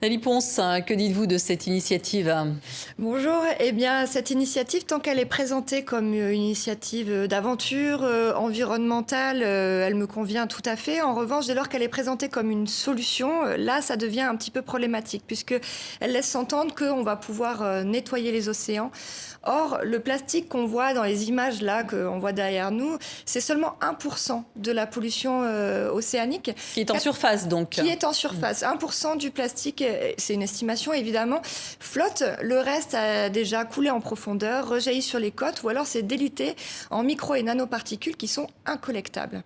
Nelly Ponce, que dites-vous de cette initiative? Bonjour, eh bien cette initiative, tant qu'elle est présentée comme une initiative d'aventure environnementale, elle me convient tout à fait. En revanche, dès lors qu'elle est présentée comme une solution, là ça devient un petit peu problématique puisqu'elle laisse s'entendre qu'on va pouvoir nettoyer les océans. Or, le plastique qu'on voit dans les images là, qu'on voit derrière nous, c'est seulement 1% de la pollution océanique. Qui est en surface donc. Qui est en surface. 1% du plastique, c'est une estimation évidemment, flotte. Le reste a déjà coulé en profondeur, rejailli sur les côtes ou alors c'est diluté en micro et nanoparticules qui sont incollectables.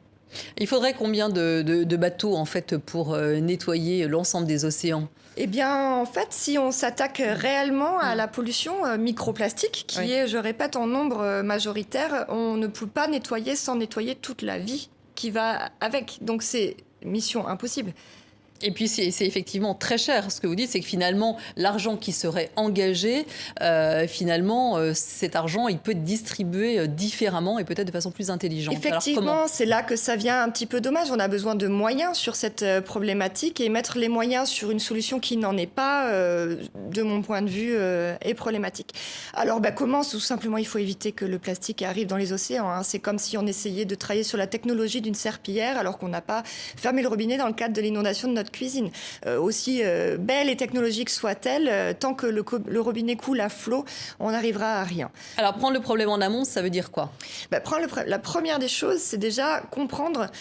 Il faudrait combien de bateaux en fait pour nettoyer l'ensemble des océans? Eh bien, en fait, si on s'attaque réellement à la pollution microplastique, qui est, je répète, en nombre majoritaire, on ne peut pas nettoyer sans nettoyer toute la vie qui va avec. Donc, c'est mission impossible. Et puis c'est effectivement très cher. Ce que vous dites, c'est que finalement, l'argent qui serait engagé, cet argent, il peut être distribué différemment et peut-être de façon plus intelligente. Effectivement, c'est là que ça vient un petit peu dommage. On a besoin de moyens sur cette problématique et mettre les moyens sur une solution qui n'en est pas, de mon point de vue, est problématique. Alors, comment? Tout simplement, il faut éviter que le plastique arrive dans les océans. Hein. C'est comme si on essayait de travailler sur la technologie d'une serpillière alors qu'on n'a pas fermé le robinet dans le cadre de l'inondation de notre cuisine. Aussi belle et technologique soit-elle, tant que le robinet coule à flot, on n'arrivera à rien. Alors, prendre le problème en amont, ça veut dire quoi? La première des choses, c'est déjà comprendre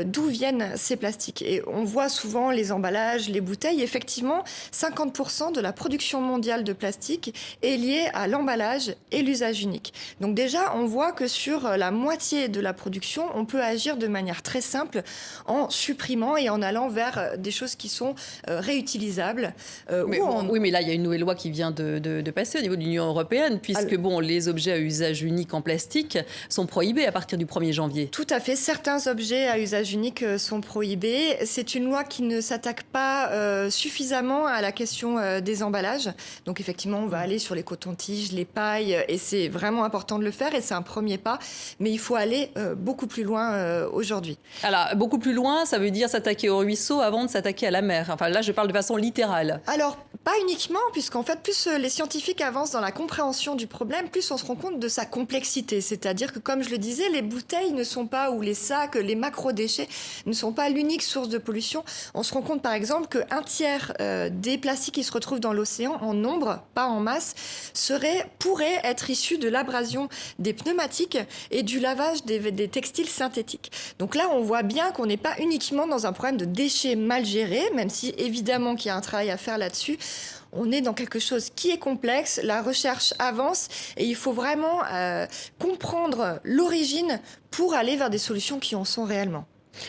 d'où viennent ces plastiques. Et on voit souvent les emballages, les bouteilles. Effectivement, 50% de la production mondiale de plastique est liée à l'emballage et l'usage unique. Donc déjà, on voit que sur la moitié de la production, on peut agir de manière très simple en supprimant et en allant vers des choses qui sont réutilisables. Oui, mais là, il y a une nouvelle loi qui vient de passer au niveau de l'Union européenne, puisque les objets à usage unique en plastique sont prohibés à partir du 1er janvier. Tout à fait. Certains objets à usage unique sont prohibés. C'est une loi qui ne s'attaque pas suffisamment à la question des emballages. Donc effectivement, on va aller sur les cotons-tiges, les pailles, et c'est vraiment important de le faire, et c'est un premier pas. Mais il faut aller beaucoup plus loin aujourd'hui. Alors, beaucoup plus loin, ça veut dire s'attaquer au ruisseau avant de s'attaquer à la mer. Enfin, là, je parle de façon littérale. Alors, pas uniquement, puisqu'en fait, plus les scientifiques avancent dans la compréhension du problème, plus on se rend compte de sa complexité. C'est-à-dire que, comme je le disais, les bouteilles ne sont pas, ou les sacs, les macro-déchets ne sont pas l'unique source de pollution. On se rend compte, par exemple, qu'un tiers des plastiques qui se retrouvent dans l'océan, en nombre, pas en masse, pourraient être issus de l'abrasion des pneumatiques et du lavage des textiles synthétiques. Donc là, on voit bien qu'on n'est pas uniquement dans un problème de déchets mal gérés, même si évidemment qu'il y a un travail à faire là-dessus. On est dans quelque chose qui est complexe, la recherche avance et il faut vraiment comprendre l'origine pour aller vers des solutions qui en sont réellement.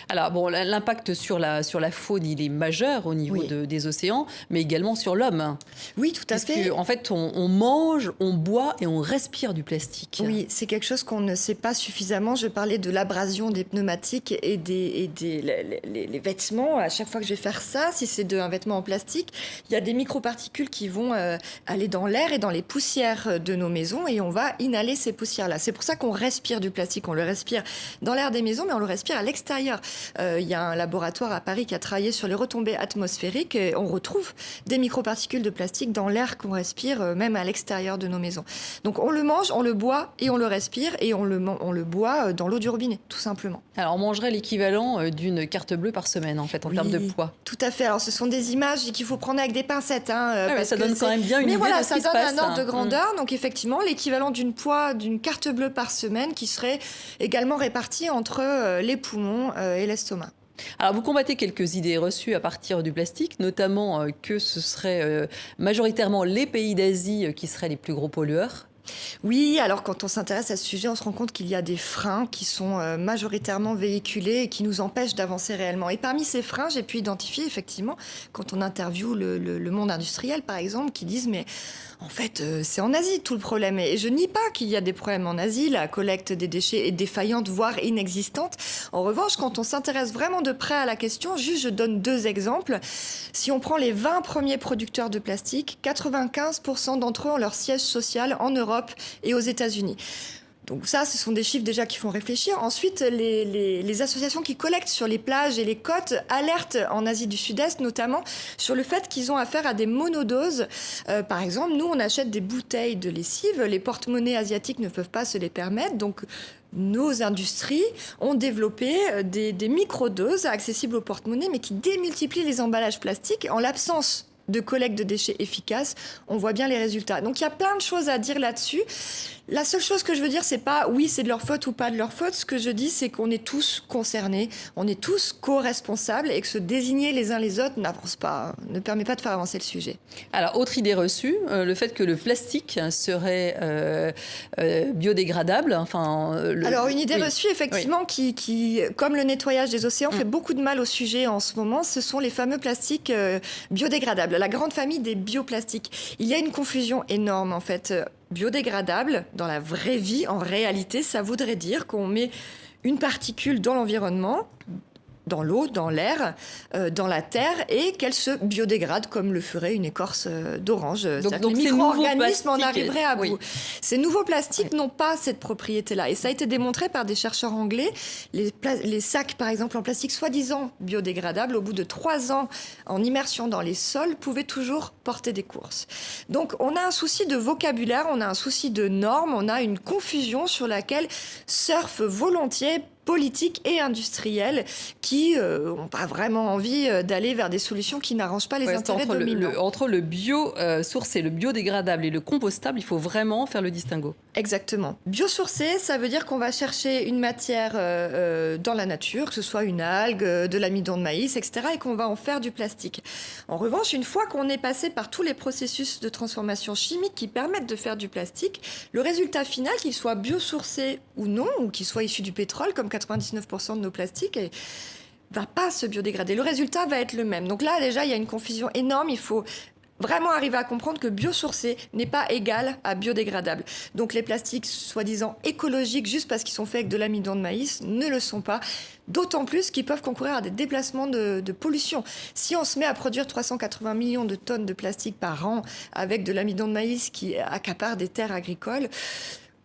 Alors, l'impact sur la faune, il est majeur au niveau des océans, mais également sur l'homme. Oui, tout à fait. En fait, on mange, on boit et on respire du plastique. Oui, c'est quelque chose qu'on ne sait pas suffisamment. Je parlais de l'abrasion des pneumatiques et les vêtements. À chaque fois que je vais faire ça, si c'est un vêtement en plastique, il y a des microparticules qui vont aller dans l'air et dans les poussières de nos maisons et on va inhaler ces poussières-là. C'est pour ça qu'on respire du plastique. On le respire dans l'air des maisons, mais on le respire à l'extérieur. Il y a un laboratoire à Paris qui a travaillé sur les retombées atmosphériques et on retrouve des microparticules de plastique dans l'air qu'on respire, même à l'extérieur de nos maisons. Donc on le mange, on le boit et on le respire et on le boit dans l'eau du robinet, tout simplement. Alors on mangerait l'équivalent d'une carte bleue par semaine, en fait, en termes de poids. Tout à fait. Alors ce sont des images qu'il faut prendre avec des pincettes. Mais ça donne quand même bien une idée de ce qui se passe. Mais voilà, ça donne un ordre de grandeur. Donc effectivement, l'équivalent d'une carte bleue par semaine qui serait également répartie entre les poumons et l'estomac. Alors, vous combattez quelques idées reçues à partir du plastique, notamment que ce serait majoritairement les pays d'Asie qui seraient les plus gros pollueurs. Oui, alors quand on s'intéresse à ce sujet, on se rend compte qu'il y a des freins qui sont majoritairement véhiculés et qui nous empêchent d'avancer réellement. Et parmi ces freins, j'ai pu identifier effectivement, quand on interviewe le monde industriel par exemple, qui disent mais en fait c'est en Asie tout le problème. Et je nie pas qu'il y a des problèmes en Asie, la collecte des déchets est défaillante, voire inexistante. En revanche, quand on s'intéresse vraiment de près à la question, juste je donne 2 exemples. Si on prend les 20 premiers producteurs de plastique, 95% d'entre eux ont leur siège social en Europe et aux États-Unis. Donc ça, ce sont des chiffres déjà qui font réfléchir. Ensuite, les associations qui collectent sur les plages et les côtes alertent en Asie du Sud-Est notamment sur le fait qu'ils ont affaire à des monodoses. Par exemple, nous, on achète des bouteilles de lessive. Les porte-monnaies asiatiques ne peuvent pas se les permettre. Donc, nos industries ont développé des microdoses accessibles aux porte-monnaies, mais qui démultiplient les emballages plastiques en l'absence de collecte de déchets efficace, on voit bien les résultats. Donc il y a plein de choses à dire là-dessus. La seule chose que je veux dire, c'est pas oui, c'est de leur faute ou pas de leur faute. Ce que je dis, c'est qu'on est tous concernés, on est tous co-responsables et que se désigner les uns les autres n'avance pas, ne permet pas de faire avancer le sujet. Alors, autre idée reçue, le fait que le plastique serait biodégradable. Alors, une idée reçue, effectivement, qui, comme le nettoyage des océans, fait beaucoup de mal au sujet en ce moment, ce sont les fameux plastiques biodégradables, la grande famille des bioplastiques. Il y a une confusion énorme, en fait. Biodégradable, dans la vraie vie, en réalité, ça voudrait dire qu'on met une particule dans l'environnement, dans l'eau, dans l'air, dans la terre, et qu'elle se biodégrade comme le ferait une écorce d'orange. Donc les micro-organismes en arriveraient à bout. Ces nouveaux plastiques n'ont pas cette propriété-là. Et ça a été démontré par des chercheurs anglais. Les sacs, par exemple, en plastique soi-disant biodégradables, au bout de 3 ans en immersion dans les sols, pouvaient toujours porter des courses. Donc on a un souci de vocabulaire, on a un souci de normes, on a une confusion sur laquelle surfent volontiers politiques et industriels qui n'ont pas vraiment envie d'aller vers des solutions qui n'arrangent pas les intérêts dominants. Entre le biosourcé, le biodégradable et le compostable, il faut vraiment faire le distinguo. Exactement. Biosourcé, ça veut dire qu'on va chercher une matière dans la nature, que ce soit une algue, de l'amidon de maïs, etc., et qu'on va en faire du plastique. En revanche, une fois qu'on est passé par tous les processus de transformation chimique qui permettent de faire du plastique, le résultat final, qu'il soit biosourcé ou non, ou qu'il soit issu du pétrole, comme 99% de nos plastiques, va pas se biodégrader. Le résultat va être le même. Donc là, déjà, il y a une confusion énorme. Il faut vraiment arriver à comprendre que biosourcé n'est pas égal à biodégradable. Donc les plastiques soi-disant écologiques, juste parce qu'ils sont faits avec de l'amidon de maïs, ne le sont pas. D'autant plus qu'ils peuvent concourir à des déplacements de pollution. Si on se met à produire 380 millions de tonnes de plastique par an avec de l'amidon de maïs qui accapare des terres agricoles,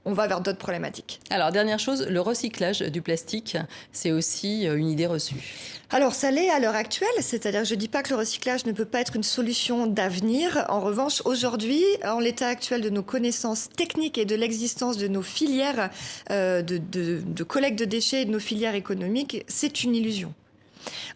on va vers d'autres problématiques. Alors, dernière chose, le recyclage du plastique, c'est aussi une idée reçue. Alors, ça l'est à l'heure actuelle, c'est-à-dire que je ne dis pas que le recyclage ne peut pas être une solution d'avenir. En revanche, aujourd'hui, en l'état actuel de nos connaissances techniques et de l'existence de nos filières de collecte de déchets et de nos filières économiques, c'est une illusion.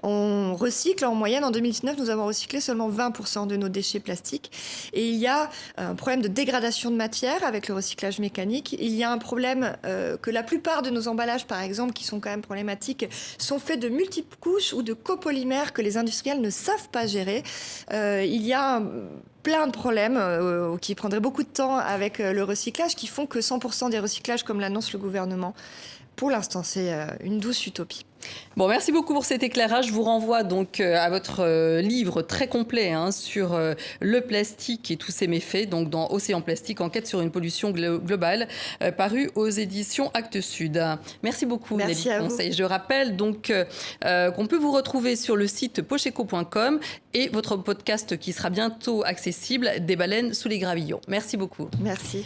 On recycle en moyenne, en 2019, nous avons recyclé seulement 20% de nos déchets plastiques. Et il y a un problème de dégradation de matière avec le recyclage mécanique. Il y a un problème que la plupart de nos emballages, par exemple, qui sont quand même problématiques, sont faits de multiples couches ou de copolymères que les industriels ne savent pas gérer. Il y a plein de problèmes qui prendraient beaucoup de temps avec le recyclage, qui font que 100% des recyclages, comme l'annonce le gouvernement, pour l'instant, c'est une douce utopie. Bon, merci beaucoup pour cet éclairage. Je vous renvoie donc à votre livre très complet sur le plastique et tous ses méfaits, donc dans Océan Plastique, enquête sur une pollution globale, paru aux éditions Actes Sud. Merci beaucoup, Nelly Conseil. Je rappelle donc qu'on peut vous retrouver sur le site pocheco.com et votre podcast qui sera bientôt accessible, Des baleines sous les gravillons. Merci beaucoup. Merci.